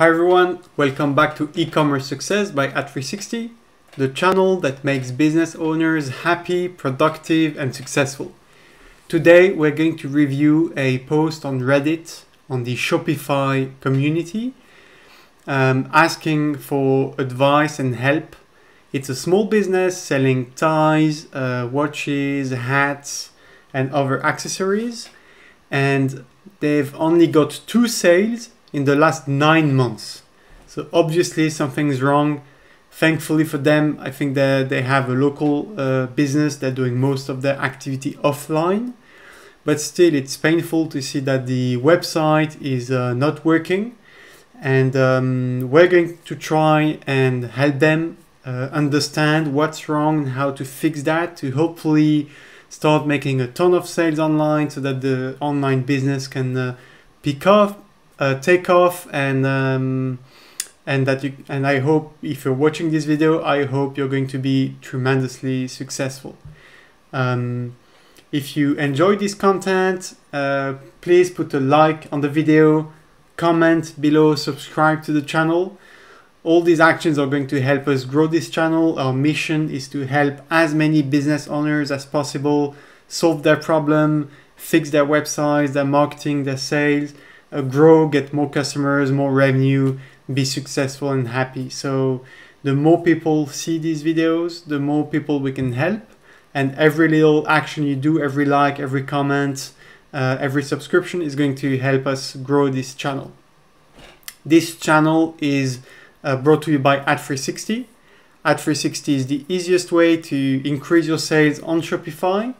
Hi everyone, welcome back to E-commerce Success by At360, the channel that makes business owners happy, productive and successful. Today we're going to review a post on Reddit on the Shopify community asking for advice and help. It's a small business selling ties, watches, hats and other accessories, and they've only got 2 sales in the last 9 months. So obviously something's wrong. Thankfully for them, I think that they have a local business. They're doing most of their activity offline, but still it's painful to see that the website is not working. And we're going to try and help them understand what's wrong and how to fix that, to hopefully start making a ton of sales online so that the online business can take off, and I hope, if you're watching this video, I hope you're going to be tremendously successful. If you enjoy this content, please put a like on the video, comment below, subscribe to the channel. All these actions are going to help us grow this channel. Our mission is to help as many business owners as possible solve their problem, fix their websites, their marketing, their sales, grow, get more customers, more revenue, be successful and happy. So the more people see these videos, the more people we can help. And every little action you do, every like, every comment, every subscription is going to help us grow this channel. This channel is brought to you by At360. At360 is the easiest way to increase your sales on Shopify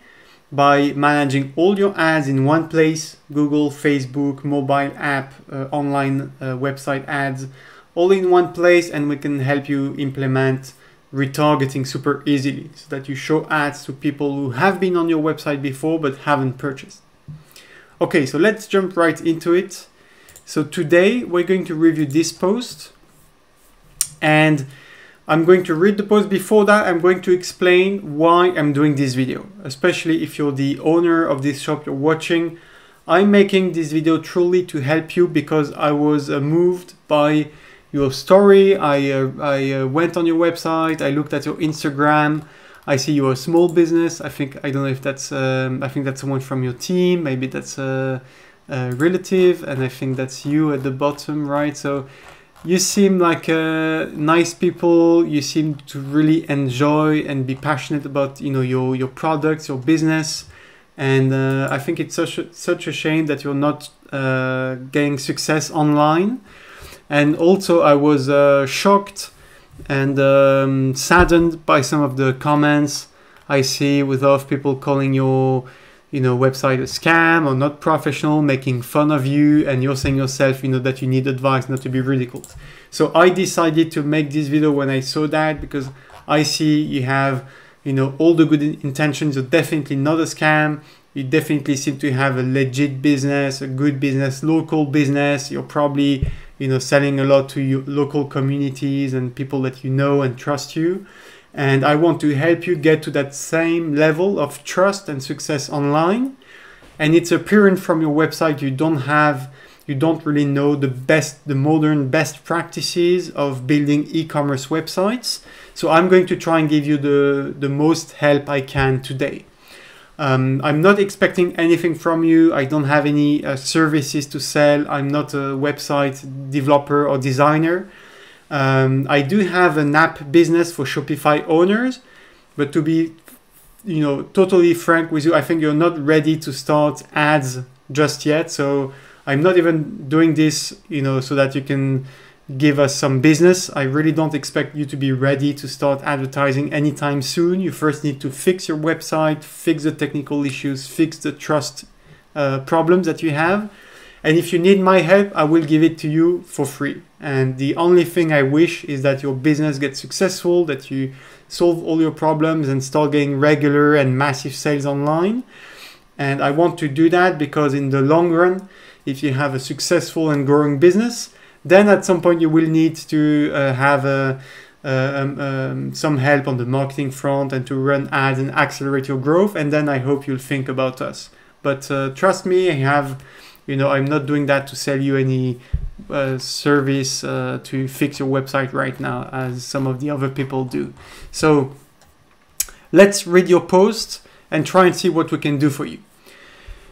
by managing all your ads in one place: Google, Facebook, mobile app, online website ads, all in one place. And we can help you implement retargeting super easily so that you show ads to people who have been on your website before but haven't purchased. Okay, so let's jump right into it. So today we're going to review this post, and I'm going to read the post. Before that, I'm going to explain why I'm doing this video, especially if you're the owner of this shop you're watching. I'm making this video truly to help you because I was moved by your story. I went on your website, I looked at your Instagram, I see you're a small business. I don't know if that's, I think that's someone from your team, maybe that's a relative, and I think that's you at the bottom, right? So you seem like nice people. You seem to really enjoy and be passionate about, your products, your business, and I think it's such a shame that you're not getting success online. And also, I was shocked and saddened by some of the comments I see with a lot of people calling your website a scam or not professional, making fun of you, and you're saying yourself, that you need advice, not to be ridiculed. So I decided to make this video when I saw that, because I see you have, all the good intentions. You're definitely not a scam. You definitely seem to have a legit business, a good business, local business. You're probably, selling a lot to your local communities and people that and trust you. And I want to help you get to that same level of trust and success online. And it's apparent from your website you don't really know the modern best practices of building e-commerce websites. So I'm going to try and give you the most help I can today. I'm not expecting anything from you. I don't have any services to sell. I'm not a website developer or designer. I do have an app business for Shopify owners, but to be, totally frank with you, I think you're not ready to start ads just yet. So I'm not even doing this, so that you can give us some business. I really don't expect you to be ready to start advertising anytime soon. You first need to fix your website, fix the technical issues, fix the trust problems that you have. And if you need my help, I will give it to you for free. And the only thing I wish is that your business gets successful, that you solve all your problems and start getting regular and massive sales online. And I want to do that because in the long run, if you have a successful and growing business, then at some point you will need to have some help on the marketing front and to run ads and accelerate your growth. And then I hope you'll think about us. But trust me, I have You know, I'm not doing that to sell you any service to fix your website right now, as some of the other people do. So let's read your post and try and see what we can do for you.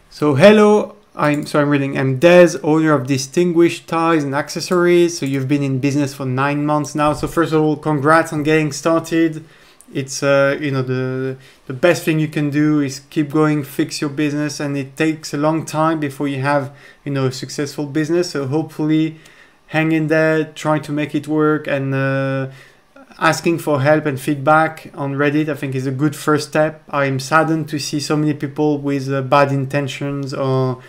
So hello, I'm reading. I'm Des, owner of Distinguished Ties and Accessories. So you've been in business for 9 months now. So first of all, congrats on getting started. It's you know, the best thing you can do is keep going, fix your business, and it takes a long time before you have, you know, a successful business. So hopefully hang in there, try to make it work, and asking for help and feedback on Reddit, I think, is a good first step. I'm saddened to see so many people with bad intentions, or,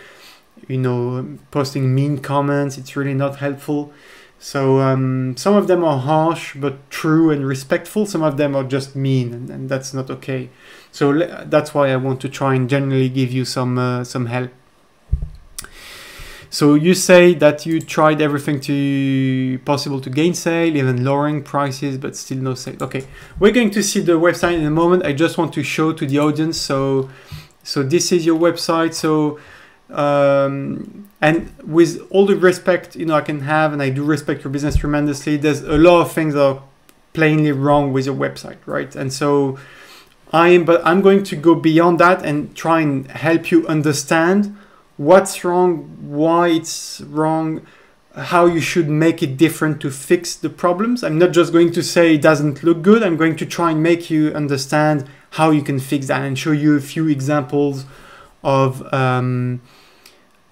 you know, posting mean comments. It's really not helpful. So some of them are harsh but true and respectful. Some of them are just mean, and that's not okay. So that's why I want to try and generally give you some help. So you say that you tried everything possible to gain sale, even lowering prices, but still no sale. Okay, we're going to see the website in a moment. I just want to show to the audience. So this is your website. So and with all the respect, you know, I can have, and I do respect your business tremendously, there's a lot of things that are plainly wrong with your website, right? And so I'm going to go beyond that and try and help you understand what's wrong, why it's wrong, how you should make it different to fix the problems. I'm not just going to say it doesn't look good. I'm going to try and make you understand how you can fix that and show you a few examples of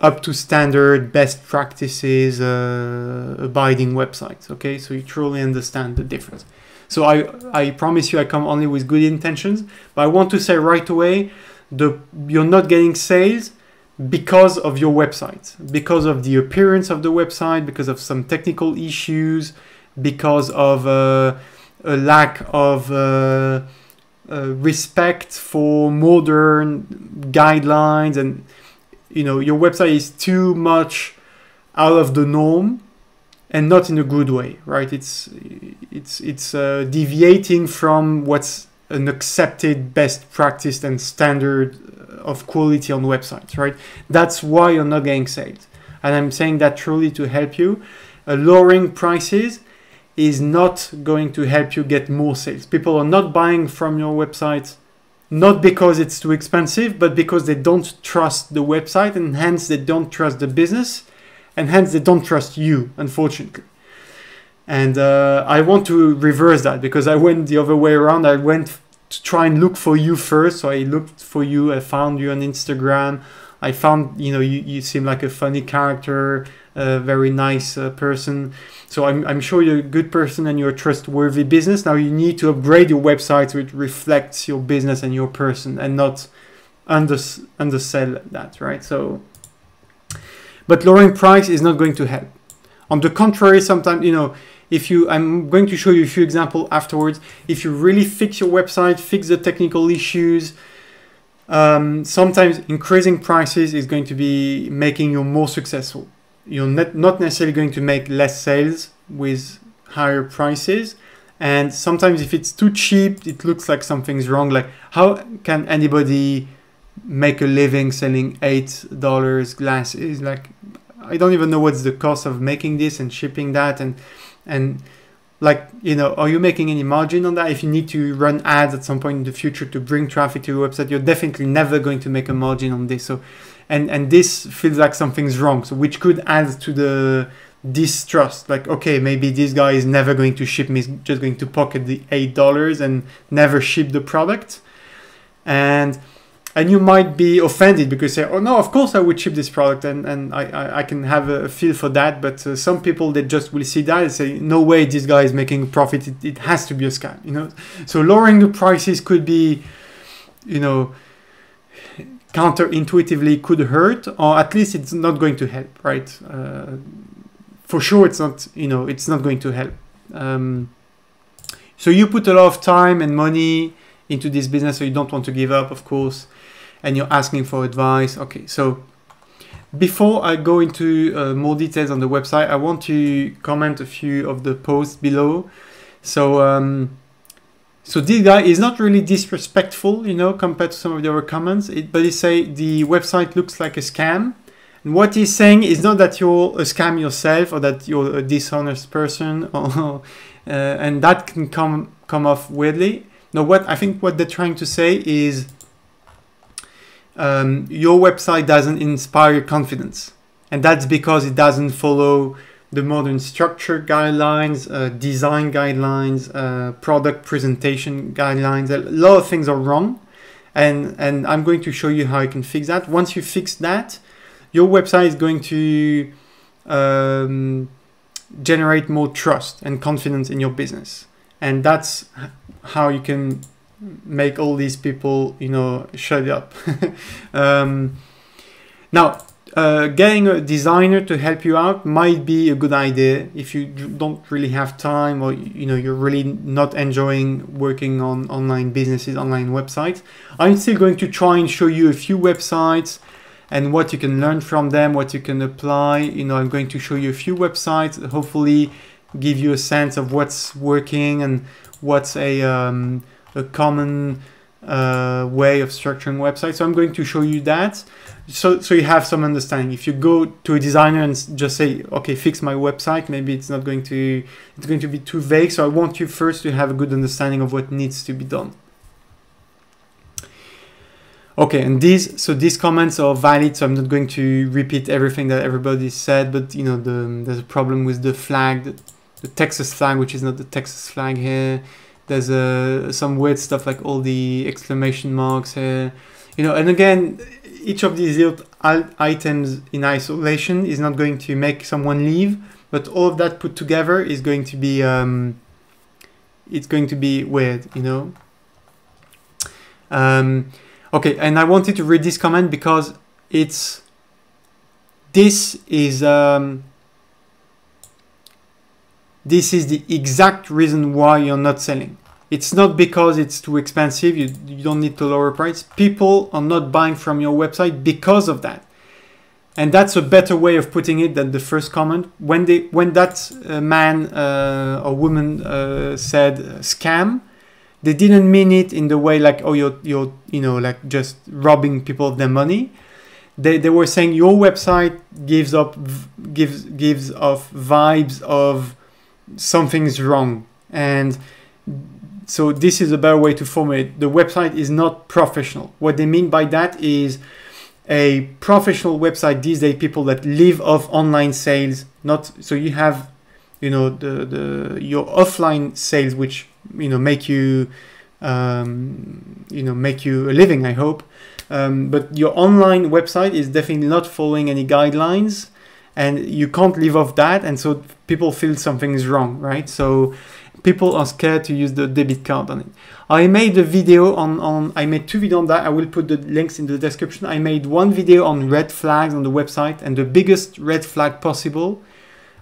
up to standard best practices abiding websites. Okay, so you truly understand the difference. So I promise you I come only with good intentions, but I want to say right away, you're not getting sales because of your website, because of the appearance of the website, because of some technical issues, because of a lack of respect for modern guidelines, and, you know, your website is too much out of the norm, and not in a good way, right? It's deviating from what's an accepted best practice and standard of quality on websites, right? That's why you're not getting sales. And I'm saying that truly to help you. Lowering prices is not going to help you get more sales. People are not buying from your website, not because it's too expensive, but because they don't trust the website, and hence they don't trust the business, and hence they don't trust you, unfortunately. And I want to reverse that, because I went the other way around. I went to try and look for you first. So I looked for you, I found you on Instagram. I found, you know, you seem like a funny character, a very nice person. So I'm sure you're a good person and you're a trustworthy business. Now you need to upgrade your website so it reflects your business and your person, and not undersell that, right? So, but lowering price is not going to help. On the contrary, sometimes, you know, I'm going to show you a few examples afterwards. If you really fix your website, fix the technical issues, sometimes increasing prices is going to be making you more successful. You're not necessarily going to make less sales with higher prices. And sometimes if it's too cheap, it looks like something's wrong. Like, how can anybody make a living selling $8 glasses? Like, I don't even know what's the cost of making this and shipping that, and like, you know, are you making any margin on that? If you need to run ads at some point in the future to bring traffic to your website, you're definitely never going to make a margin on this. So, and this feels like something's wrong. So, which could add to the distrust. Like, okay, maybe this guy is never going to ship me, he's just going to pocket the $8 and never ship the product. And you might be offended because you say, oh no, of course I would ship this product, and I can have a feel for that. But some people, they just will see that and say, no way, this guy is making a profit. It has to be a scam, you know. So lowering the prices could be, you know, counterintuitively could hurt, or at least it's not going to help, right? For sure, it's not, you know, it's not going to help. So you put a lot of time and money into this business, so you don't want to give up, of course, and you're asking for advice. Okay, so before I go into more details on the website, I want to comment a few of the posts below. So so this guy is not really disrespectful, you know, compared to some of the other comments, but he say the website looks like a scam, And what he's saying is not that you're a scam yourself or that you're a dishonest person, or, and that can come off weirdly. No, what they're trying to say is your website doesn't inspire confidence, and that's because it doesn't follow the modern structure guidelines, design guidelines, product presentation guidelines. A lot of things are wrong, and I'm going to show you how you can fix that. Once you fix that, your website is going to generate more trust and confidence in your business, and that's how you can make all these people, you know, shut up. Now, getting a designer to help you out might be a good idea if you don't really have time, or you know, you're really not enjoying working on online businesses, online websites. I'm still going to try and show you a few websites and what you can learn from them, what you can apply. You know, I'm going to show you a few websites, hopefully give you a sense of what's working and what's a common way of structuring websites. So I'm going to show you that, so you have some understanding. If you go to a designer and just say, okay, fix my website, maybe it's going to be too vague. So I want you first to have a good understanding of what needs to be done. Okay, and these comments are valid, so I'm not going to repeat everything that everybody said, but you know, there's a problem with the flag, the Texas flag, which is not the Texas flag here. There's some weird stuff like all the exclamation marks here, you know. And again, each of these little items in isolation is not going to make someone leave, but all of that put together is going to be it's going to be weird, you know. Okay, and I wanted to read this comment because this is the exact reason why you're not selling. It's not because it's too expensive. You don't need to lower price. People are not buying from your website because of that. And that's a better way of putting it than the first comment. When that man or woman said scam, they didn't mean it in the way like, oh, you're you know, like just robbing people of their money. They were saying your website gives off vibes of something's wrong. And so this is a better way to formulate. The website is not professional. What they mean by that is a professional website these days, people that live off online sales, not so you have, you know, your offline sales, which, you know, make you make you a living, I hope. But your online website is definitely not following any guidelines, and you can't live off that, and so people feel something is wrong, right? So people are scared to use the debit card on it. I made a video I made 2 videos on that. I will put the links in the description. I made 1 video on red flags on the website, and the biggest red flag possible,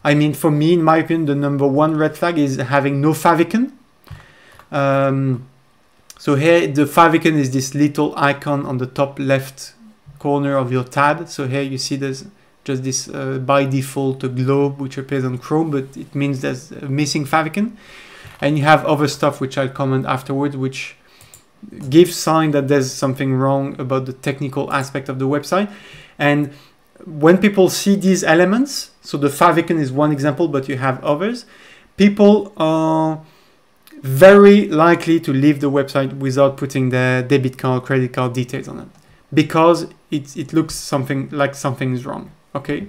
I mean, for me, in my opinion, the #1 red flag is having no favicon. So here the favicon is this little icon on the top left corner of your tab. So here you see there's just this by default a globe which appears on Chrome, but it means there's a missing favicon. And you have other stuff which I'll comment afterwards, which gives sign that there's something wrong about the technical aspect of the website. And when people see these elements, so the favicon is one example, but you have others, people are very likely to leave the website without putting their debit card, credit card details on it, because it looks something like something is wrong. Okay,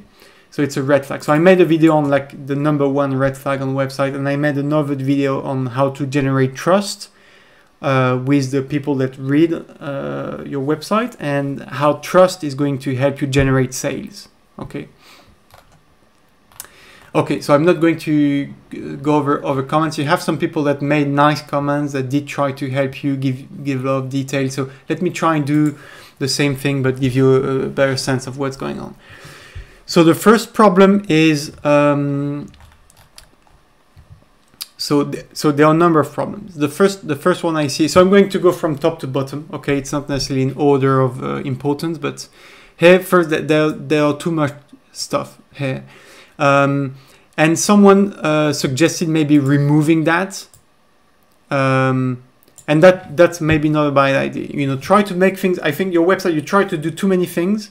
so it's a red flag. So I made a video on like the #1 red flag on the website, and I made another video on how to generate trust with the people that read your website, and how trust is going to help you generate sales. Okay. Okay, so I'm not going to go over comments. You have some people that made nice comments that did try to help you, give a lot of detail. So let me try and do the same thing, but give you a better sense of what's going on. So the first problem is, so there are a number of problems. The first one I see, so I'm going to go from top to bottom. Okay, it's not necessarily in order of importance, but here first there are too much stuff here. And someone suggested maybe removing that, and that's maybe not a bad idea. You know, try to make things. I think your website, you try to do too many things,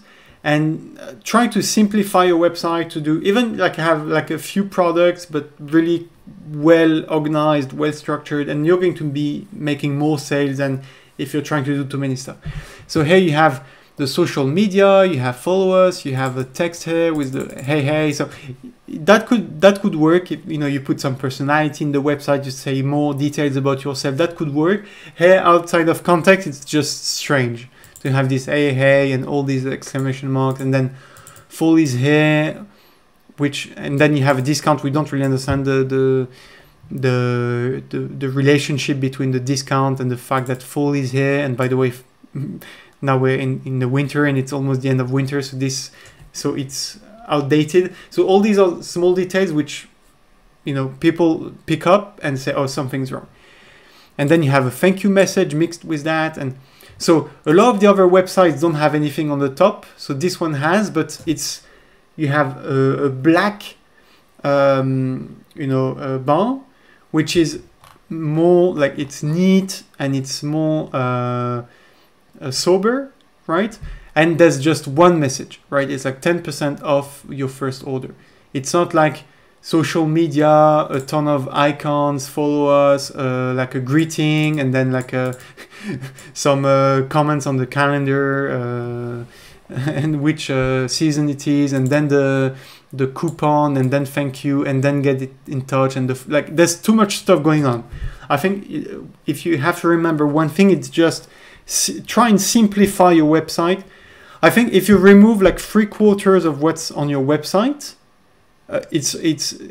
and try to simplify your website to do even like have like a few products, but really well organized, well structured, and you're going to be making more sales than if you're trying to do too many stuff. So here you have the social media, you have followers, you have a text here with the hey. So that could work if you put some personality in the website, you say more details about yourself. That could work. Here outside of context, it's just strange to have this hey and all these exclamation marks, and then fall is here, and then you have a discount. We don't really understand the relationship between the discount and the fact that fall is here. And by the way, now we're in the winter and it's almost the end of winter, so it's outdated. So all these are small details which people pick up and say, oh, something's wrong. And then you have a thank you message mixed with that. And so a lot of the other websites don't have anything on the top. So this one has, but you have a black bar, which is more like it's neat and it's more sober, right? And there's just one message, right? It's like 10% off your first order. It's not like social media, a ton of icons, follow us, like a greeting, and then like some comments on the calendar, and which season it is, and then the coupon, and then thank you, and then get it in touch, and there's too much stuff going on. I think if you have to remember one thing, it's just try and simplify your website. I think if you remove like 3/4 of what's on your website, it's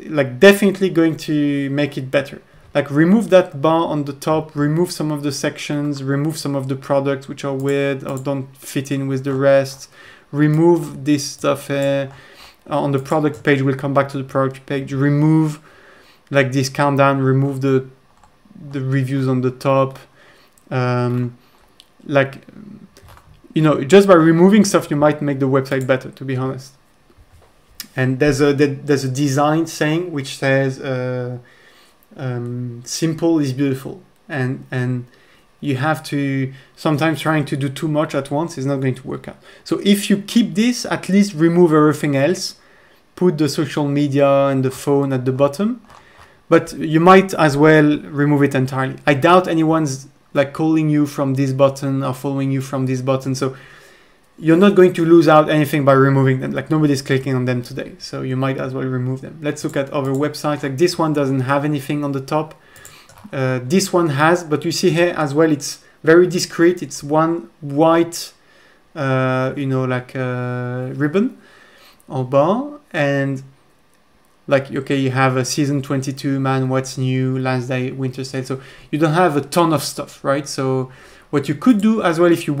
like definitely going to make it better. Like remove that bar on the top, remove some of the sections, remove some of the products which are weird or don't fit in with the rest, remove this stuff here. On the product page, we'll come back to the product page, remove like this countdown, remove the reviews on the top. Just by removing stuff, you might make the website better, to be honest. And there's a design saying which says simple is beautiful, and you have to sometimes trying to do too much at once is not going to work out. So if you keep this, at least remove everything else, put the social media and the phone at the bottom, but you might as well remove it entirely. I doubt anyone's like calling you from this button or following you from this button, so you're not going to lose out anything by removing them. Like nobody's clicking on them today, so you might as well remove them. Let's look at other websites. Like this one doesn't have anything on the top. This one has, but you see here as well, it's very discreet. It's one white, ribbon or bar, and like, okay, you have a season 22, man, what's new, last day, winter sale. So you don't have a ton of stuff, right? So what you could do as well, if you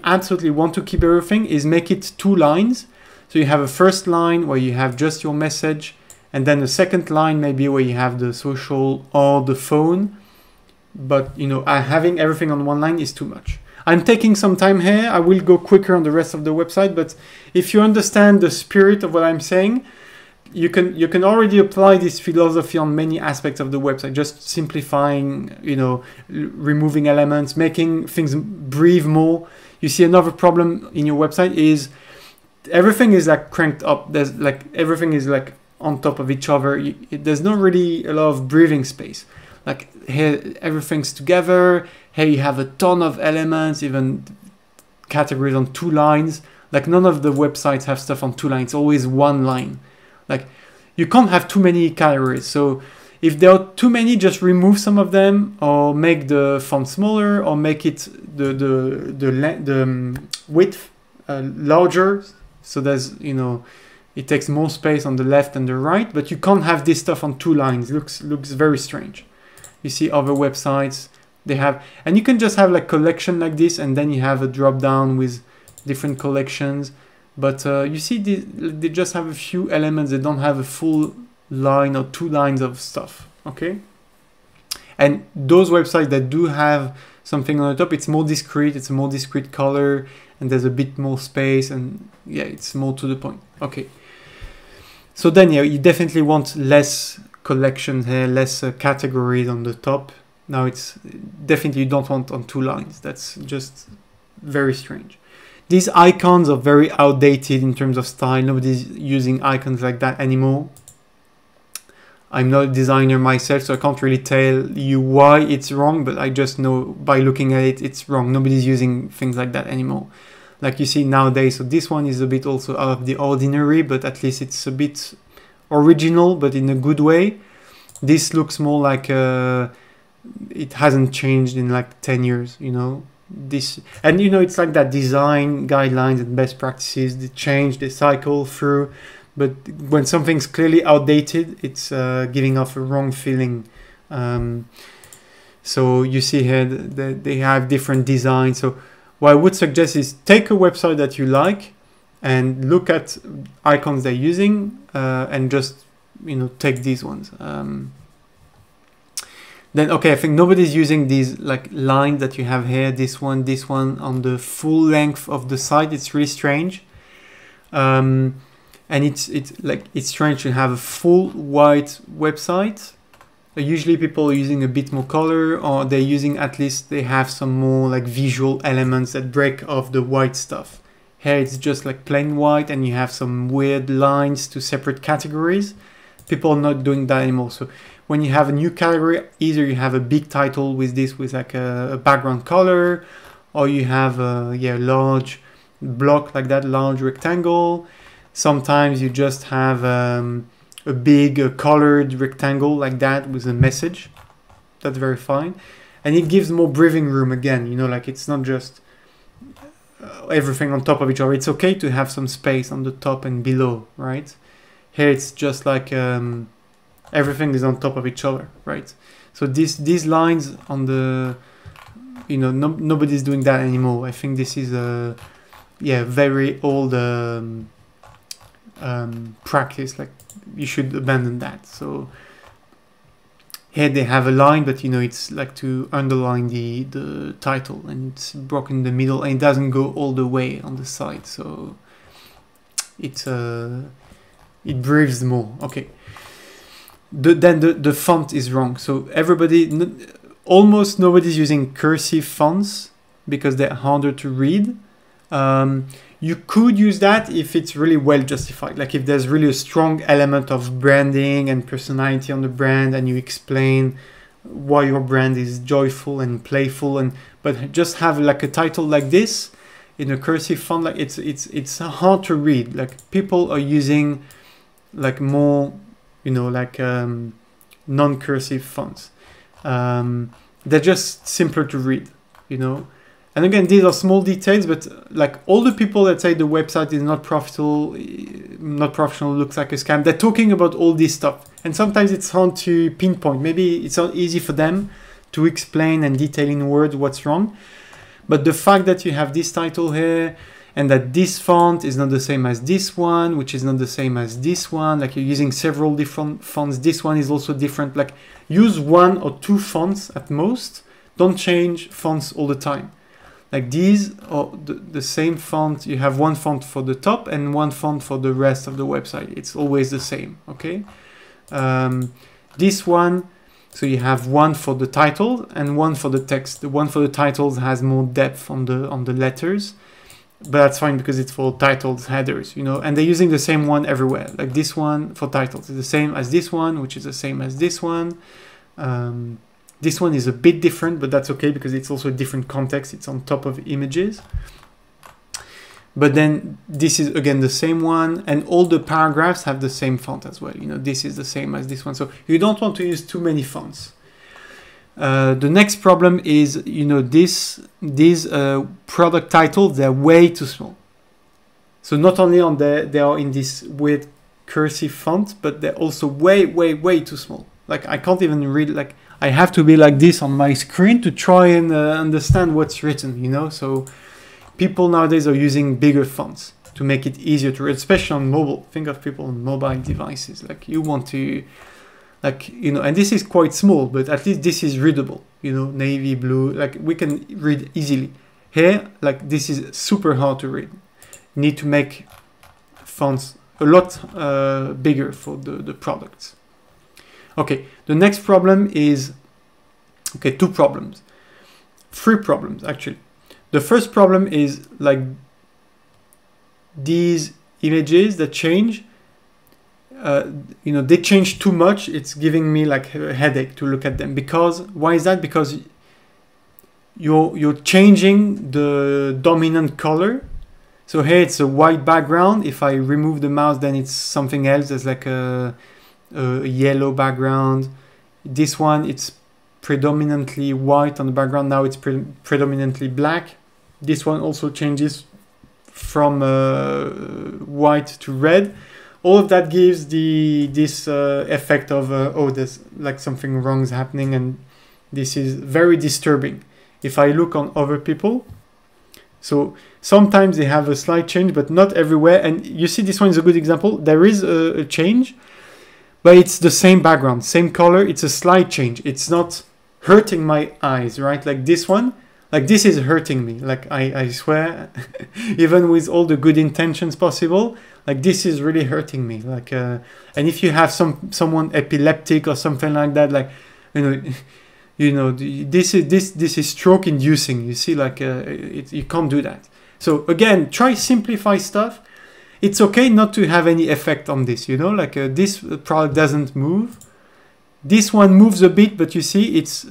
absolutely want to keep everything, is make it 2 lines. So you have a first line where you have just your message, and then a second line maybe where you have the social or the phone. But having everything on one line is too much. I'm taking some time here. I will go quicker on the rest of the website, but if you understand the spirit of what I'm saying, you can already apply this philosophy on many aspects of the website, just simplifying, removing elements, making things breathe more. You see, another problem in your website is everything is like cranked up. There's like everything is like on top of each other. There's not really a lot of breathing space. Like here, everything's together. Here you have a ton of elements, even categories on 2 lines. Like none of the websites have stuff on 2 lines. It's always 1 line. Like you can't have too many categories. So if there are too many, just remove some of them, or make the font smaller, or make it the width larger. So there's it takes more space on the left and the right. But you can't have this stuff on 2 lines. Looks very strange. You see other websites, they have, and you can just have like collection like this, and then you have a drop down with different collections. But you see, they just have a few elements. They don't have a full line or 2 lines of stuff, okay? And those websites that do have something on the top, it's more discreet, it's a more discreet color, and there's a bit more space, and yeah, it's more to the point, okay? So then, yeah, you definitely want less collection here, less categories on the top. Now it's definitely you don't want on 2 lines. That's just very strange. These icons are very outdated in terms of style. Nobody's using icons like that anymore. I'm not a designer myself, so I can't really tell you why it's wrong, but I just know by looking at it, it's wrong. Nobody's using things like that anymore. Like you see nowadays, so this one is a bit also out of the ordinary, but at least it's a bit original, but in a good way. This looks more like it hasn't changed in like 10 years, you know. This, and you know, it's like that design guidelines and best practices, they change, they cycle through. But when something's clearly outdated, it's giving off a wrong feeling. So you see here that they have different designs. So what I would suggest is take a website that you like and look at icons they're using and just, you know, take these ones. Then, okay, I think nobody's using these like lines that you have here, this one on the full length of the site. It's really strange. And it's strange to have a full white website. Usually people are using a bit more color, or they're using, at least they have some more like visual elements that break off the white stuff. Here it's just like plain white, and you have some weird lines to separate categories. People are not doing that anymore. So when you have a new category, either you have a big title with this with like a background color, or you have a large block like that, large rectangle. Sometimes you just have a big colored rectangle like that with a message. That's very fine. And it gives more breathing room again, you know, like it's not just everything on top of each other. It's okay to have some space on the top and below, right? Here it's just like everything is on top of each other, right? So these lines on the, you know, nobody's doing that anymore. I think this is a very old practice. Like you should abandon that. So here they have a line, but you know, it's like to underline the title, and it's broken in the middle, and it doesn't go all the way on the side, so it breathes more. Okay. Then the font is wrong. So almost nobody's using cursive fonts because they're harder to read. You could use that if it's really well justified, like if there's really a strong element of branding and personality on the brand, and you explain why your brand is joyful and playful, but just have like a title like this in a cursive font, like it's hard to read. Like people are using like more, you know, like non-cursive fonts. They're just simpler to read, you know. And again, these are small details, but like all the people that say the website is not profitable, looks like a scam, they're talking about all this stuff. And sometimes it's hard to pinpoint. Maybe it's not easy for them to explain and detail in words what's wrong. But the fact that you have this title here, and that this font is not the same as this one, which is not the same as this one, like you're using several different fonts. This one is also different. Like use 1 or 2 fonts at most. Don't change fonts all the time. Like these are the same font. You have one font for the top and one font for the rest of the website. It's always the same, okay? This one, so you have one for the title and one for the text. The one for the titles has more depth on the letters, but that's fine because it's for titles, headers, you know, and they're using the same one everywhere. Like this one for titles is the same as this one, which is the same as this one. This one is a bit different, but that's okay because it's also a different context. It's on top of images. But then this is again the same one, and all the paragraphs have the same font as well. You know, this is the same as this one. So you don't want to use too many fonts. The next problem is, you know, these product titles, they're way too small. So not only they are in this weird cursive font, but they're also way too small. Like I can't even read, like I have to be like this on my screen to try and understand what's written, you know? So people nowadays are using bigger fonts to make it easier to read, especially on mobile. Think of people on mobile devices. Like you want to, like, you know, and this is quite small, but at least this is readable, you know, navy blue, like we can read easily. Here, like this is super hard to read. You need to make fonts a lot bigger for the products. Okay, the next problem is, okay, 2 problems. 3 problems actually. The first problem is like these images that change, you know, they change too much. It's giving me like a headache to look at them. Because why is that? Because you're changing the dominant color. So here it's a white background. If I remove the mouse, then it's something else. There's like a yellow background. This one, it's predominantly white on the background. Now it's predominantly black. This one also changes from white to red. All of that gives this effect of oh, there's like something wrong is happening, and this is very disturbing. If I look on other people, so sometimes they have a slight change, but not everywhere. And you see, this one is a good example. There is a change, but it's the same background, same color. It's a slight change. It's not hurting my eyes, right? Like this one, like this is hurting me. Like I swear, even with all the good intentions possible, like this is really hurting me. Like, and if you have someone epileptic or something like that, like, you know, this is stroke inducing. You see, like you can't do that. So again, try simplify stuff. It's okay not to have any effect on this. You know, like this product doesn't move. This one moves a bit, but you see, it's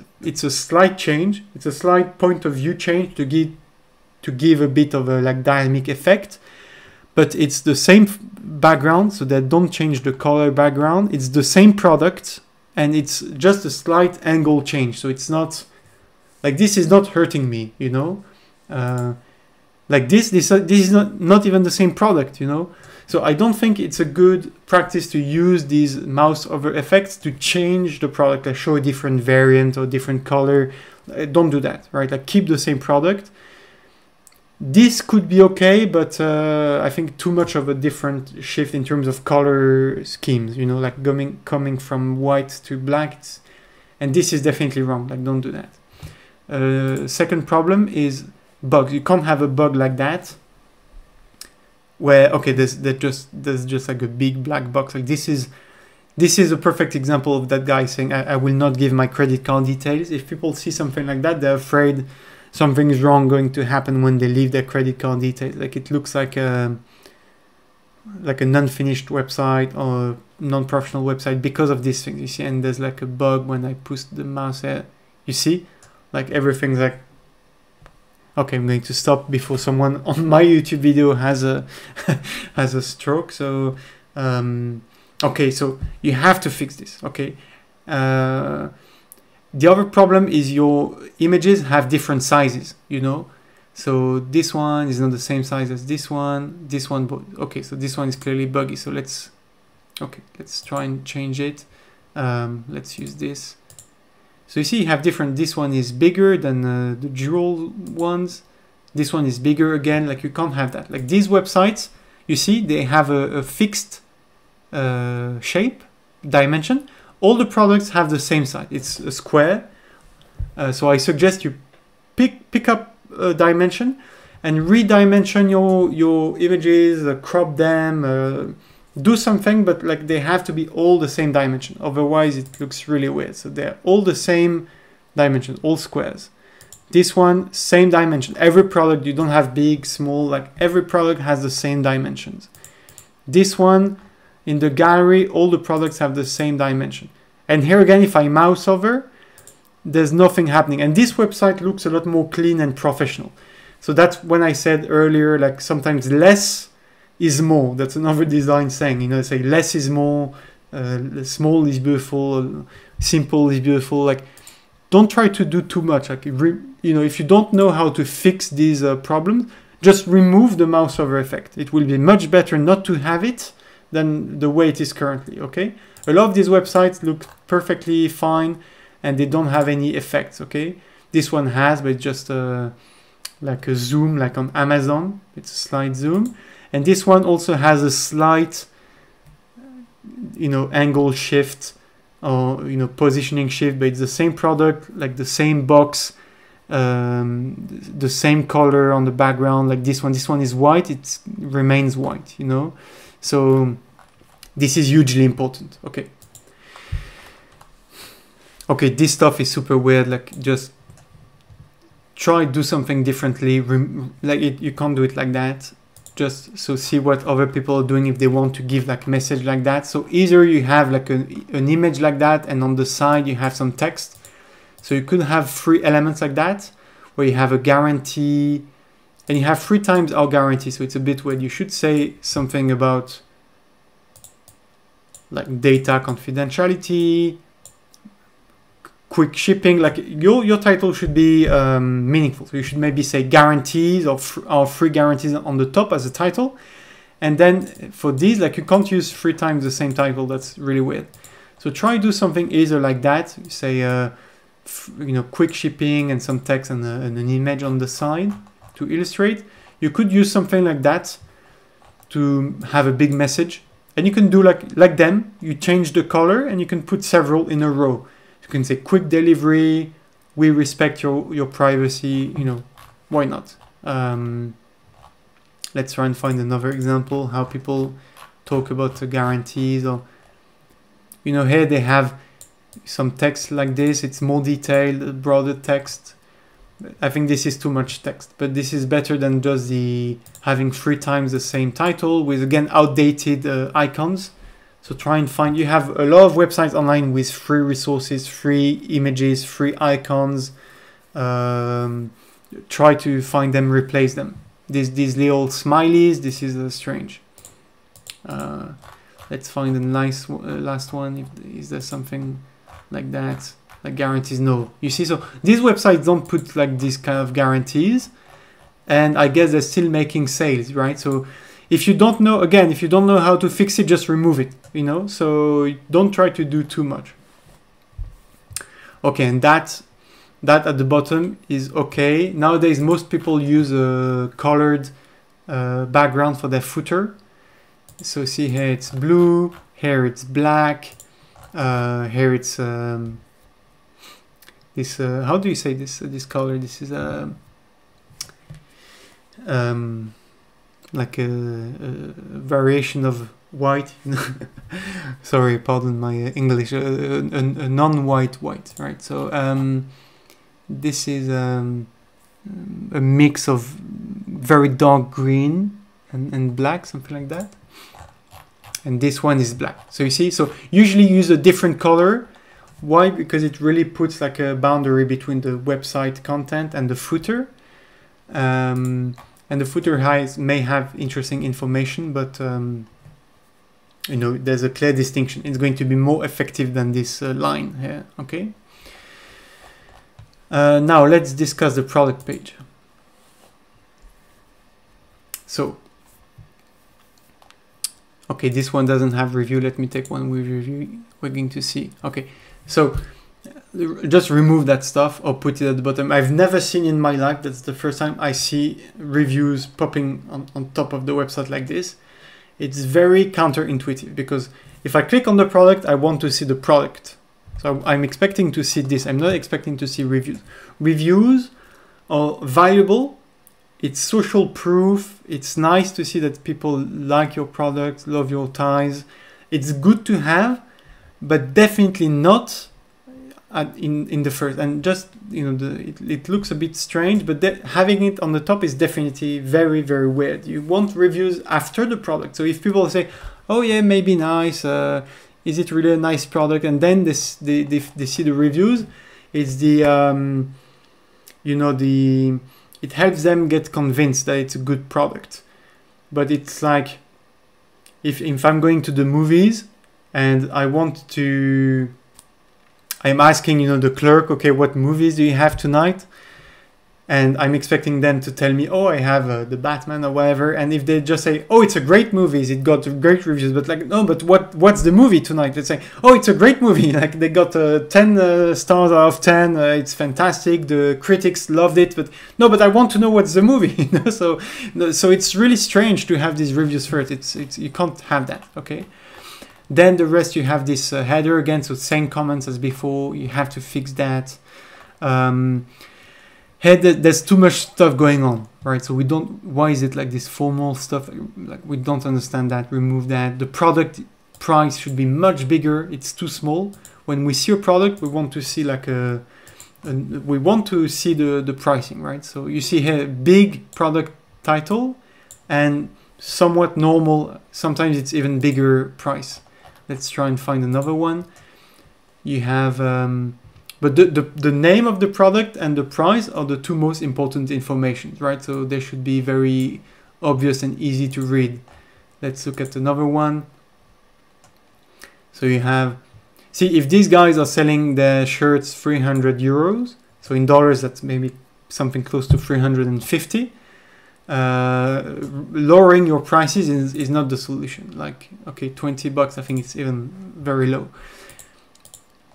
a slight change. It's a slight point of view change to give a bit of a like dynamic effect. But it's the same background, so that don't change the color background. It's the same product, and it's just a slight angle change. So it's not like this is not hurting me, you know. Like this is not even the same product, you know. So I don't think it's a good practice to use these mouse over effects to change the product, like show a different variant or different color. Don't do that, right? Like keep the same product. This could be okay, but I think too much of a different shift in terms of color schemes, you know, like coming from white to black. And this is definitely wrong, like don't do that. Second problem is bugs. You can't have a bug like that, where, okay, there's just like a big black box. Like this is a perfect example of that guy saying, I will not give my credit card details. If people see something like that, they're afraid something is wrong going to happen when they leave their credit card details. Like it looks like a non-finished website or non-professional website because of these things, you see. And there's like a bug when I push the mouse here, you see, like everything's like, okay, I'm going to stop before someone on my YouTube video has a has a stroke. So okay, so you have to fix this. Okay. The other problem is your images have different sizes, you know. So this one is not the same size as this one. Okay, so this one is clearly buggy. So let's try and change it. Let's use this. So you see, you have different. This one is bigger than the dual ones. This one is bigger again. Like you can't have that. Like these websites, you see, they have a fixed shape, dimension. All the products have the same size. It's a square. So I suggest you pick up a dimension and redimension your images, crop them, do something, but like they have to be all the same dimension. Otherwise, it looks really weird. So they're all the same dimension, all squares. This one, same dimension. Every product, you don't have big, small, like every product has the same dimensions. This one, in the gallery, all the products have the same dimension. And here again, if I mouse over, there's nothing happening. And this website looks a lot more clean and professional. So that's when I said earlier, like sometimes less is more. That's another design saying, you know, say less is more, small is beautiful, simple is beautiful. Like, don't try to do too much. Like, you know, if you don't know how to fix these problems, just remove the mouse over effect. It will be much better not to have it than the way it is currently, okay? A lot of these websites look perfectly fine and they don't have any effects, okay? This one has, but it's just like a zoom, like on Amazon. It's a slight zoom. And this one also has a slight, you know, angle shift or, you know, positioning shift, but it's the same product, like the same box, the same color on the background. Like this one is white, it remains white, you know? So this is hugely important. Okay. Okay, this stuff is super weird. Like, just try do something differently. Like you can't do it like that. just so see what other people are doing if they want to give like a message like that. So either you have like an image like that, and on the side you have some text. So you could have 3 elements like that, where you have a guarantee, and you have 3 times our guarantee. So it's a bit weird. You should say something about like data confidentiality, quick shipping. Like your title should be meaningful. So you should maybe say guarantees or free guarantees on the top as a title. And then for these, like you can't use 3 times the same title. That's really weird. So try to do something either like that. You say, quick shipping and some text and an image on the side to illustrate. You could use something like that to have a big message. And you can do like them. You change the color and you can put several in a row. You can say quick delivery, we respect your privacy, why not? Let's try and find another example, how people talk about the guarantees, or, here they have some text like this. It's more detailed, broader text. I think this is too much text, but this is better than just having 3 times the same title with, again, outdated icons. So try and find, you have a lot of websites online with free resources, free images, free icons. Try to find them, replace them. These little smileys, this is strange. Let's find a nice last one. Is there something like that? Like guarantees? No. You see, so these websites don't put like this kind of guarantees. And I guess they're still making sales, right? So if you don't know, again, if you don't know how to fix it, just remove it, so don't try to do too much. Okay, and that at the bottom is okay. Nowadays, most people use a colored background for their footer. So see here, it's blue, here it's black, here it's this, how do you say this color? This is like a variation of white. Sorry, pardon my English. A non-white white, right? So this is a mix of very dark green and black, something like that. And this one is black. So you see, so usually use a different color. Why? Because it really puts like a boundary between the website content and the footer. And the footer may have interesting information, but there's a clear distinction. It's going to be more effective than this line here. Okay. Now let's discuss the product page. So, okay, this one doesn't have review. Let me take one with review. We're going to see. Okay, so just remove that stuff or put it at the bottom. I've never seen in my life, that's the first time I see reviews popping on top of the website like this. It's very counterintuitive, because if I click on the product, I want to see the product. So I'm expecting to see this. I'm not expecting to see reviews. Reviews are valuable. It's social proof. It's nice to see that people like your product, love your ties. It's good to have, but definitely not in the first. And just, it looks a bit strange, but having it on the top is definitely very, very weird. You want reviews after the product. So if people say, oh yeah, maybe nice, is it really a nice product? And then they see the reviews, it's it helps them get convinced that it's a good product. But it's like, if I'm going to the movies and I'm asking, the clerk, okay, what movies do you have tonight? And I'm expecting them to tell me, oh, I have the Batman or whatever. And if they just say, oh, it's a great movie, it got great reviews, but like, no, but what's the movie tonight? They say, oh, it's a great movie. Like they got 10 stars out of 10. It's fantastic. The critics loved it, but no, but I want to know what's the movie. So it's really strange to have these reviews first. It's you can't have that. Okay. Then the rest, you have this header again. So same comments as before. You have to fix that. There's too much stuff going on, right? So why is it like this formal stuff? Like we don't understand that, remove that. The product price should be much bigger. It's too small. When we see a product, we want to see like the pricing, right? So you see here, big product title and somewhat normal. Sometimes it's even bigger price. Let's try and find another one. You have, but the name of the product and the price are the two most important information, right? So they should be very obvious and easy to read. Let's look at another one. So you have, see, if these guys are selling their shirts 300 euros, so in dollars that's maybe something close to 350. Lowering your prices is not the solution. Like, okay, 20 bucks, I think it's even very low.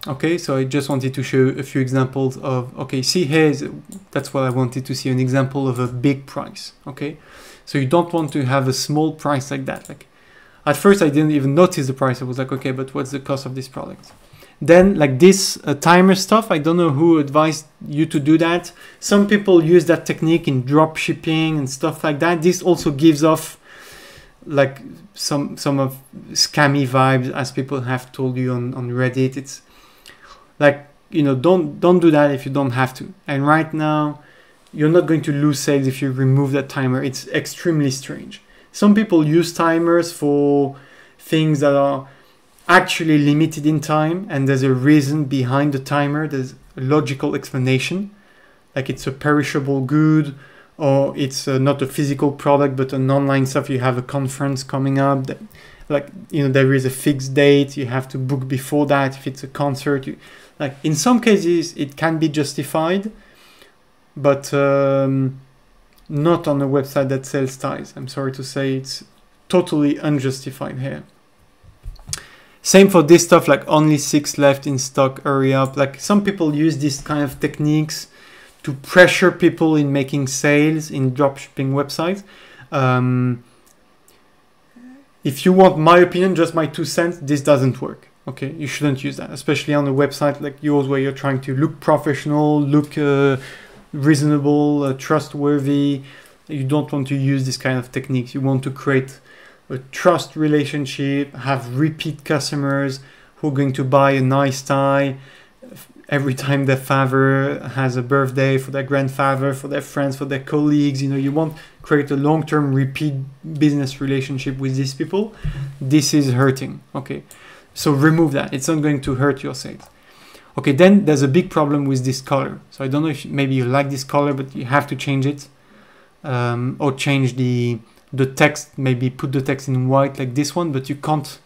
Okay, so I just wanted to show a few examples of, okay, see here, that's what I wanted to see, an example of a big price. Okay, so you don't want to have a small price like that. Like, at first I didn't even notice the price. I was like, okay, but what's the cost of this product? Then like this timer stuff, I don't know who advised you to do that. Some people use that technique in drop shipping and stuff like that. This also gives off like some of scammy vibes, as people have told you on Reddit. It's like, you know, don't do that if you don't have to. And right now, you're not going to lose sales if you remove that timer. It's extremely strange. Some people use timers for things that are actually limited in time, and there's a reason behind the timer. There's a logical explanation, like it's a perishable good, or it's not a physical product but an online stuff. You have a conference coming up that, like, you know, there is a fixed date, you have to book before that. If it's a concert, like in some cases it can be justified, but not on a website that sells ties. I'm sorry to say, it's totally unjustified here. Same for this stuff, like only 6 left in stock, hurry up. Like some people use these kind of techniques to pressure people in making sales in dropshipping websites. If you want my opinion, just my 2 cents, this doesn't work. Okay, you shouldn't use that, especially on a website like yours where you're trying to look professional, look reasonable, trustworthy. You don't want to use this kind of techniques. You want to create a trust relationship, have repeat customers who are going to buy a nice tie every time their father has a birthday, for their grandfather, for their friends, for their colleagues. You know, you want to create a long-term repeat business relationship with these people. This is hurting. Okay, so remove that. It's not going to hurt your sales. Okay, then there's a big problem with this color. So I don't know if maybe you like this color, but you have to change it, or change the text. Maybe put the text in white like this one, but you can't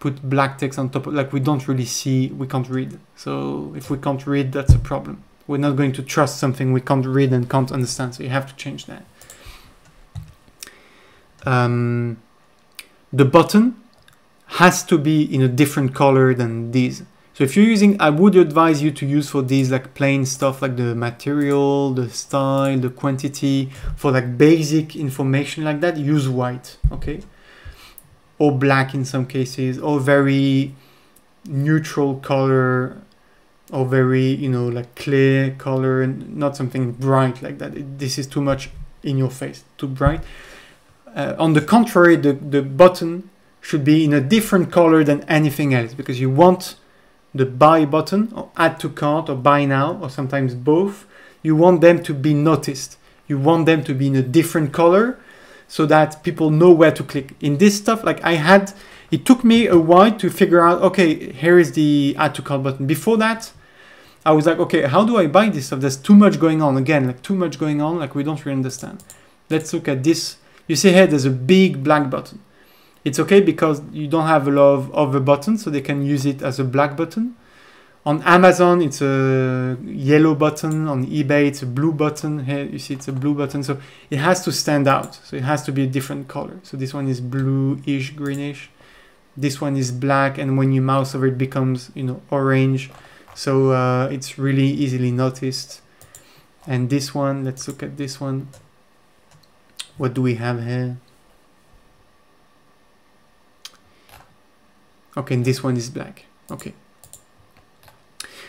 put black text on top of, like, we don't really see, we can't read. So if we can't read, that's a problem. We're not going to trust something we can't read and can't understand. So you have to change that. The button has to be in a different color than these. So if you're using, I would advise you to use for these like plain stuff, like the material, the style, the quantity. For like basic information like that, use white, okay? Or black in some cases, or very neutral color, or very, you know, like clear color, and not something bright like that. This is too much in your face, too bright. On the contrary, the button should be in a different color than anything else, because you want the buy button, or add to cart, or buy now, or sometimes both. You want them to be noticed. You want them to be in a different color so that people know where to click. In this stuff, like it took me a while to figure out, okay, here is the add to cart button. Before that, I was like, okay, how do I buy this stuff? There's too much going on. Again, like too much going on, like we don't really understand. Let's look at this. You see here, there's a big black button. It's okay because you don't have a lot of other buttons, so they can use it as a black button. On Amazon, it's a yellow button. On eBay, it's a blue button. Here, you see it's a blue button. So it has to stand out. So it has to be a different color. So this one is bluish, greenish. This one is black, and when you mouse over it becomes, you know, orange. So it's really easily noticed. And this one, let's look at this one. What do we have here? Okay, and this one is black. Okay.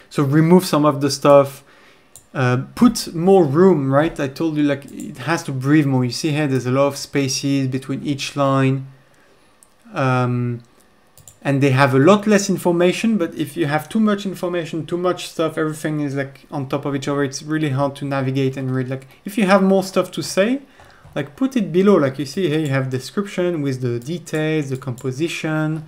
So remove some of the stuff. Put more room, right? I told you, like, it has to breathe more. You see here, there's a lot of spaces between each line. And they have a lot less information, but if you have too much information, too much stuff, everything is like on top of each other, it's really hard to navigate and read. Like, if you have more stuff to say, like put it below. Like you see here, you have description with the details, the composition.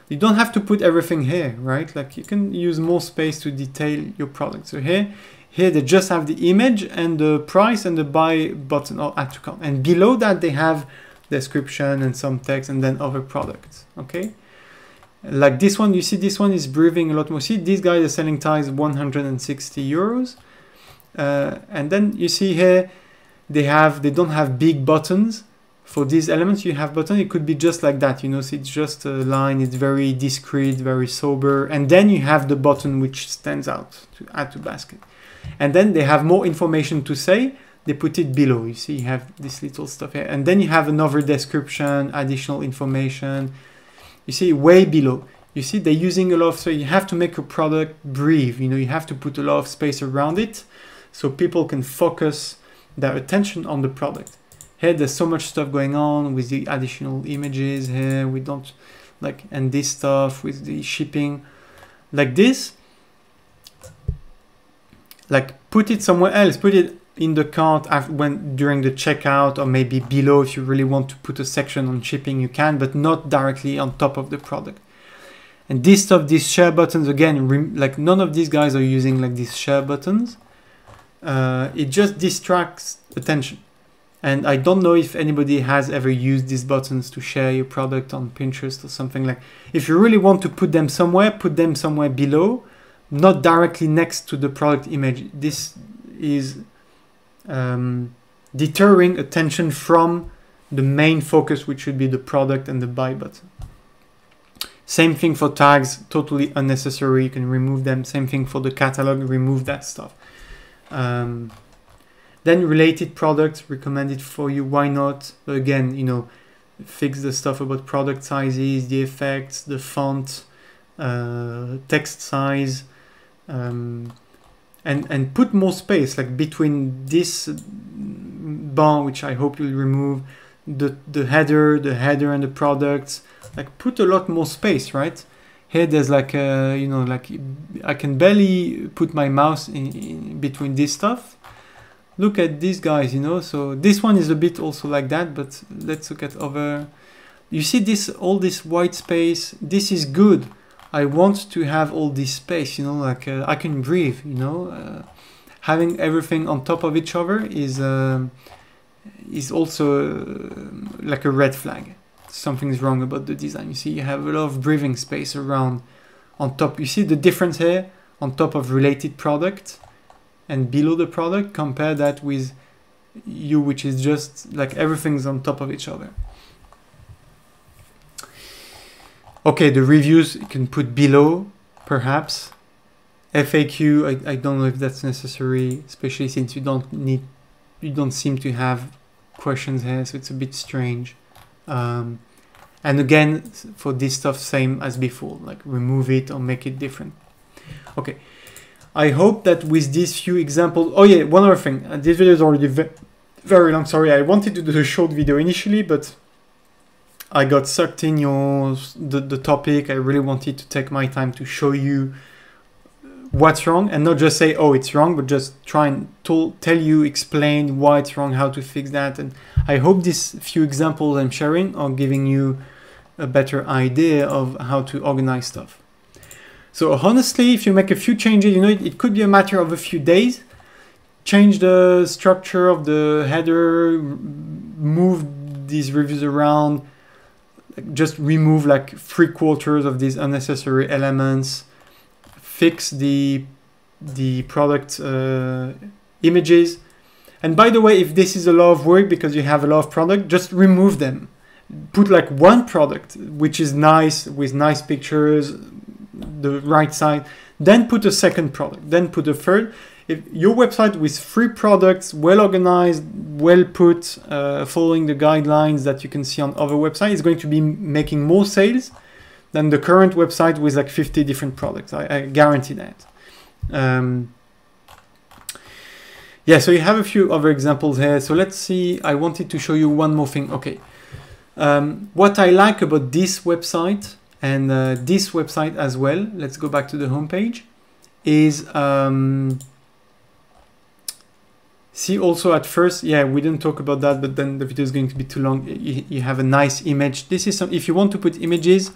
You don't have to put everything here, right? Like you can use more space to detail your product. So here they just have the image and the price and the buy button or add to cart. And below that, they have description and some text and then other products, okay? Like this one, you see this one is breathing a lot more. See, these guys are selling ties 160 euros. And then you see here, they don't have big buttons. For these elements, you have button, it could be just like that, you know, so it's just a line, it's very discreet, very sober. And then you have the button which stands out to add to basket. And then they have more information to say, they put it below. You see, you have this little stuff here. And then you have another description, additional information. You see, way below. You see, they're using a lot of, so you have to make your product breathe. You know, you have to put a lot of space around it so people can focus their attention on the product. Here, there's so much stuff going on with the additional images here. We don't like, and this stuff with the shipping like this. Like put it somewhere else, put it in the cart during the checkout, or maybe below if you really want to put a section on shipping, you can, but not directly on top of the product. And this stuff, these share buttons, again, like none of these guys are using like these share buttons. It just distracts attention. And I don't know if anybody has ever used these buttons to share your product on Pinterest or something. Like if you really want to put them somewhere below, not directly next to the product image. This is deterring attention from the main focus, which should be the product and the buy button. Same thing for tags, totally unnecessary. You can remove them. Same thing for the catalog, remove that stuff. Then related products recommended for you, why not? But again, you know, fix the stuff about product sizes, the effects, the font, text size, and put more space, like between this bar, which I hope you'll remove, the header and the products, like put a lot more space, right? Here there's like, you know, like I can barely put my mouse in between this stuff. Look at these guys, you know, so this one is a bit also like that, but let's look at other. You see this, all this white space, this is good. I want to have all this space, you know, like I can breathe, you know. Having everything on top of each other is also like a red flag. Something's wrong about the design. You see, you have a lot of breathing space around on top. You see the difference here on top of related product and below the product. Compare that with you, which is just like everything's on top of each other. Okay, the reviews you can put below, perhaps. FAQ, I don't know if that's necessary, especially since you don't seem to have questions here, so it's a bit strange. And again, for this stuff, same as before, like remove it or make it different. Okay, I hope that with these few examples, oh yeah, one other thing, this video is already very long, sorry, I wanted to do a short video initially, but I got sucked in the topic. I really wanted to take my time to show you what's wrong and not just say, oh, it's wrong, but just try and tell you, explain why it's wrong, how to fix that. And I hope these few examples I'm sharing are giving you a better idea of how to organize stuff. So honestly, if you make a few changes, you know, it could be a matter of a few days. Change the structure of the header, move these reviews around, just remove like 3/4 of these unnecessary elements, fix the product images. And by the way, if this is a lot of work because you have a lot of product, just remove them. Put like one product which is nice with nice pictures, the right side, then put a second product, then put a third. If your website with 3 products, well organized, well put, following the guidelines that you can see on other websites, is going to be making more sales than the current website with like 50 different products. I guarantee that. Yeah, so you have a few other examples here. So let's see, I wanted to show you one more thing. Okay, what I like about this website and this website as well, let's go back to the homepage, is See also at first, yeah, we didn't talk about that, but then the video is going to be too long. You have a nice image. This is some, if you want to put images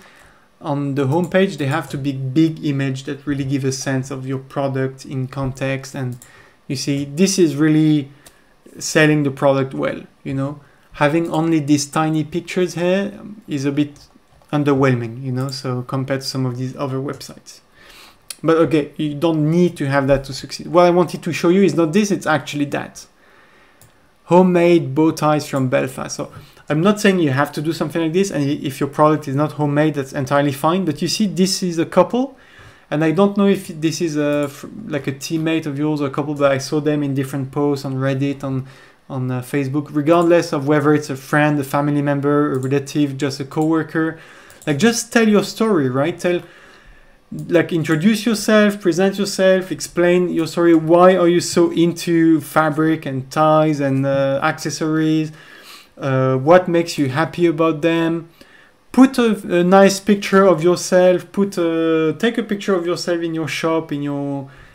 on the homepage, they have to be big image that really give a sense of your product in context. And you see, this is really selling the product well, you know. Having only these tiny pictures here is a bit underwhelming, you know, so compared to some of these other websites. But okay, you don't need to have that to succeed. What I wanted to show you is not this, it's actually that. Homemade bow ties from Belfast. So I'm not saying you have to do something like this, and if your product is not homemade, that's entirely fine. But you see, this is a couple, and I don't know if this is like a teammate of yours or a couple, but I saw them in different posts on Reddit, on Facebook, regardless of whether it's a friend, a family member, a relative, just a coworker. Like, just tell your story, right? Like, introduce yourself, present yourself, explain your story. Why are you so into fabric and ties and accessories? What makes you happy about them? Put a nice picture of yourself. Take a picture of yourself in your shop,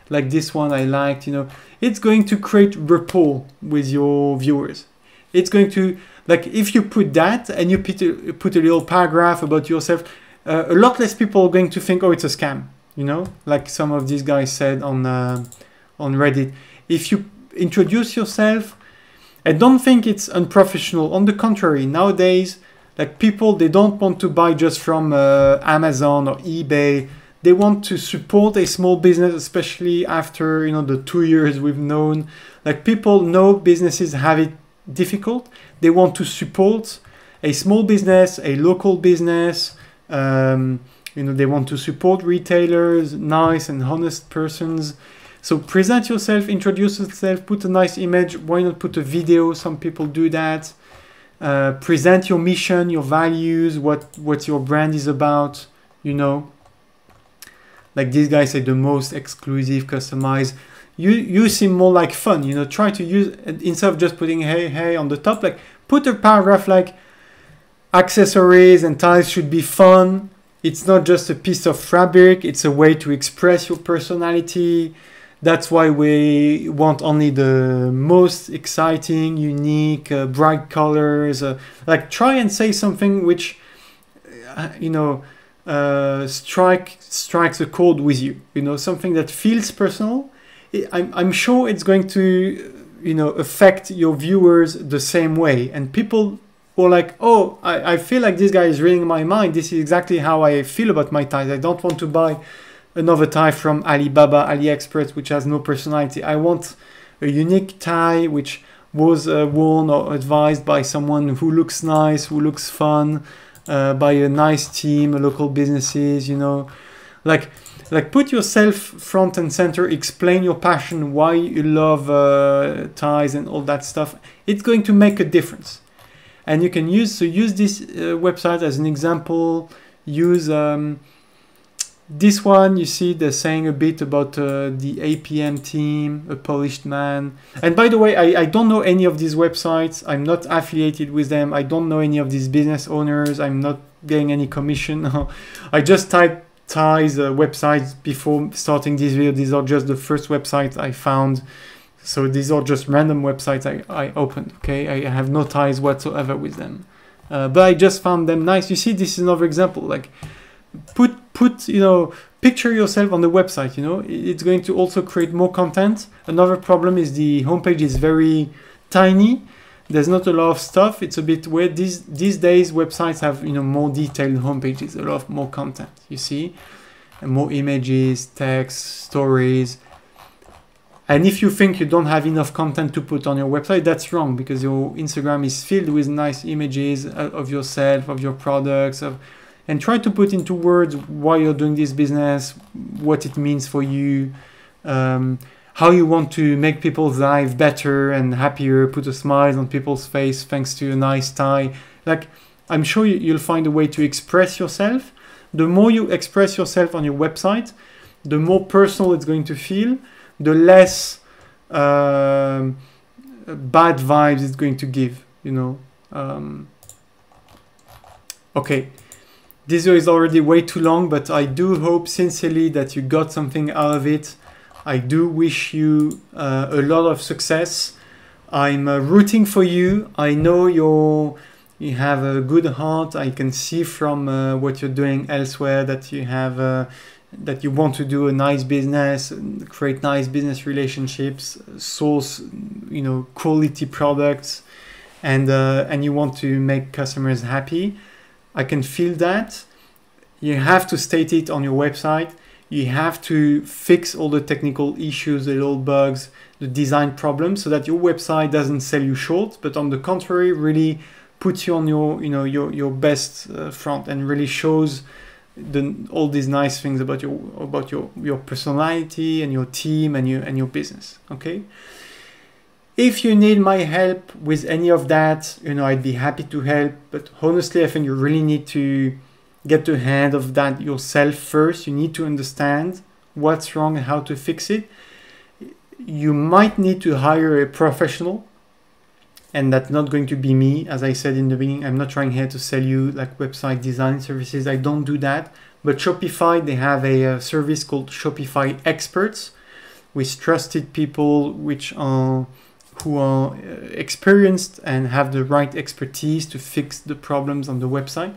like this one I liked, you know. It's going to create rapport with your viewers. It's going to, like, if you put that and you put a little paragraph about yourself, a lot less people are going to think, oh, it's a scam, you know, like some of these guys said on Reddit. If you introduce yourself, I don't think it's unprofessional. On the contrary, nowadays, like, people, they don't want to buy just from Amazon or eBay. They want to support a small business, especially after, you know, the 2 years we've known. Like, people know businesses have it difficult. They want to support a small business, a local business. You know, they want to support retailers, nice and honest persons. So present yourself, introduce yourself, put a nice image. Why not put a video? Some people do that. Present your mission, your values, what your brand is about, you know. Like these guys say, the most exclusive, customized. You seem more like fun, you know. Try to use, instead of just putting hey on the top, like, put a paragraph like, accessories and ties should be fun. It's not just a piece of fabric, it's a way to express your personality. That's why we want only the most exciting, unique, bright colors. Like, try and say something which, you know, strikes a chord with you. You know, something that feels personal. I'm sure it's going to, you know, affect your viewers the same way. And people were like, oh, I feel like this guy is reading my mind. This is exactly how I feel about my ties. I don't want to buy another tie from Alibaba, AliExpress, which has no personality. I want a unique tie which was worn or advised by someone who looks nice, who looks fun, by a nice team, local businesses, you know. Like put yourself front and center, explain your passion, why you love ties and all that stuff. It's going to make a difference. And you can use this website as an example. Use this one. You see they're saying a bit about the APM team, a polished man. And by the way, I don't know any of these websites. I'm not affiliated with them. I don't know any of these business owners. I'm not getting any commission. I just typed ties websites before starting this video. These are just the first websites I found. So these are just random websites I opened, okay? I have no ties whatsoever with them. But I just found them nice. You see, this is another example. Like, put you know, picture yourself on the website, you know? It's going to also create more content. Another problem is the homepage is very tiny. There's not a lot of stuff. It's a bit weird. These days, websites have, you know, more detailed homepages, a lot more content, you see? And more images, text, stories. And if you think you don't have enough content to put on your website, that's wrong, because your Instagram is filled with nice images of yourself, of your products, and try to put into words why you're doing this business, what it means for you, how you want to make people's lives better and happier, put a smile on people's face thanks to a nice tie. Like, I'm sure you'll find a way to express yourself. The more you express yourself on your website, the more personal it's going to feel, the less bad vibes it's going to give, you know. Okay, this video is already way too long, but I do hope sincerely that you got something out of it. I do wish you a lot of success. I'm rooting for you. I know you have a good heart. I can see from what you're doing elsewhere that you have that you want to do a nice business, create nice business relationships, source quality products, and you want to make customers happy. I can feel that. You have to state it on your website. You have to fix all the technical issues, the little bugs, the design problems, so that your website doesn't sell you short, but on the contrary, really puts you on your best front and really shows all these nice things about your personality and your team and your business. Okay. If you need my help with any of that, I'd be happy to help. But honestly, I think you really need to get the hand of that yourself first. You need to understand what's wrong and how to fix it. You might need to hire a professional, and that's not going to be me. As I said in the beginning, I'm not trying here to sell you like website design services. I don't do that. But Shopify, they have a service called Shopify Experts, with trusted people who are experienced and have the right expertise to fix the problems on the website.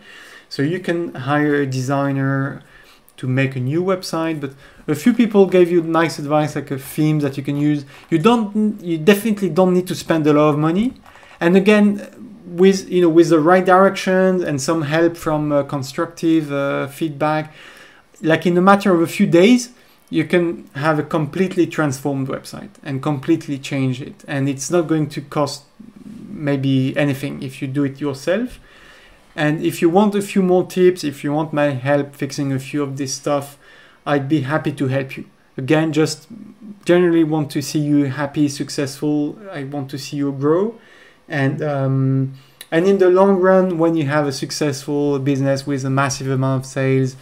So you can hire a designer to make a new website, but a few people gave you nice advice, like a theme that you can use. You definitely don't need to spend a lot of money. And again, with the right direction and some help from constructive feedback, like in a matter of a few days, you can have a completely transformed website and completely change it. And it's not going to cost maybe anything if you do it yourself. And if you want a few more tips, if you want my help fixing a few of this stuff, I'd be happy to help you. Again, just generally want to see you happy, successful. I want to see you grow. And in the long run, when you have a successful business with a massive amount of sales,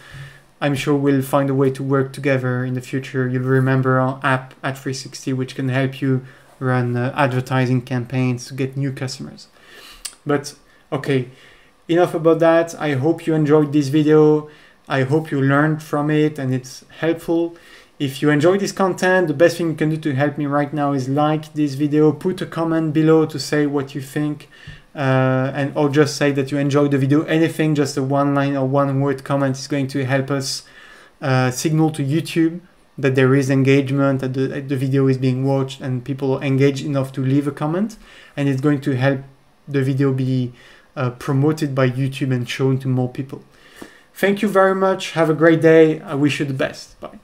I'm sure we'll find a way to work together in the future. You'll remember our app at 360, which can help you run advertising campaigns to get new customers. But okay, enough about that. I hope you enjoyed this video. I hope you learned from it and it's helpful. If you enjoy this content, the best thing you can do to help me right now is like this video, put a comment below to say what you think, or just say that you enjoyed the video. Anything, just a one-line or one-word comment is going to help us signal to YouTube that there is engagement, that the video is being watched and people are engaged enough to leave a comment. And it's going to help the video be promoted by YouTube and shown to more people. Thank you very much. Have a great day. I wish you the best. Bye.